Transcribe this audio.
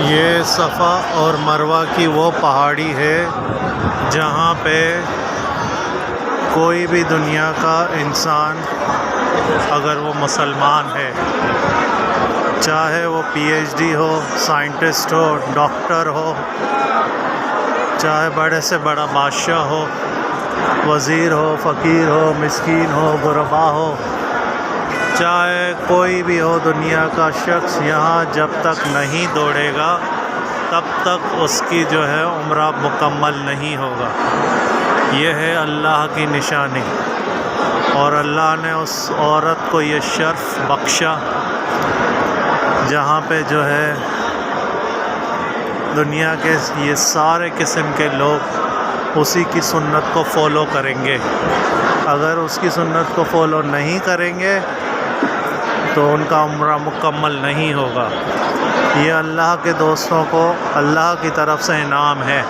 یہ صفا اور مروہ کی وہ پہاڑی ہے جہاں پہ کوئی بھی دنیا کا انسان اگر وہ مسلمان ہے، چاہے وہ پی ایچ ڈی ہو، سائنٹسٹ ہو، ڈاکٹر ہو، چاہے بڑے سے بڑا بادشاہ ہو، وزیر ہو، فقیر ہو، مسکین ہو، غربا ہو، چاہے کوئی بھی ہو دنیا کا شخص، یہاں جب تک نہیں دوڑے گا تب تک اس کی جو ہے عمرہ مکمل نہیں ہوگا۔ یہ ہے اللہ کی نشانی، اور اللہ نے اس عورت کو یہ شرف بخشا جہاں پہ جو ہے دنیا کے یہ سارے قسم کے لوگ اسی کی سنت کو فالو کریں گے۔ اگر اس کی سنت کو فالو نہیں کریں گے تو ان کا عمرہ مکمل نہیں ہوگا۔ یہ اللہ کے دوستوں کو اللہ کی طرف سے انعام ہے۔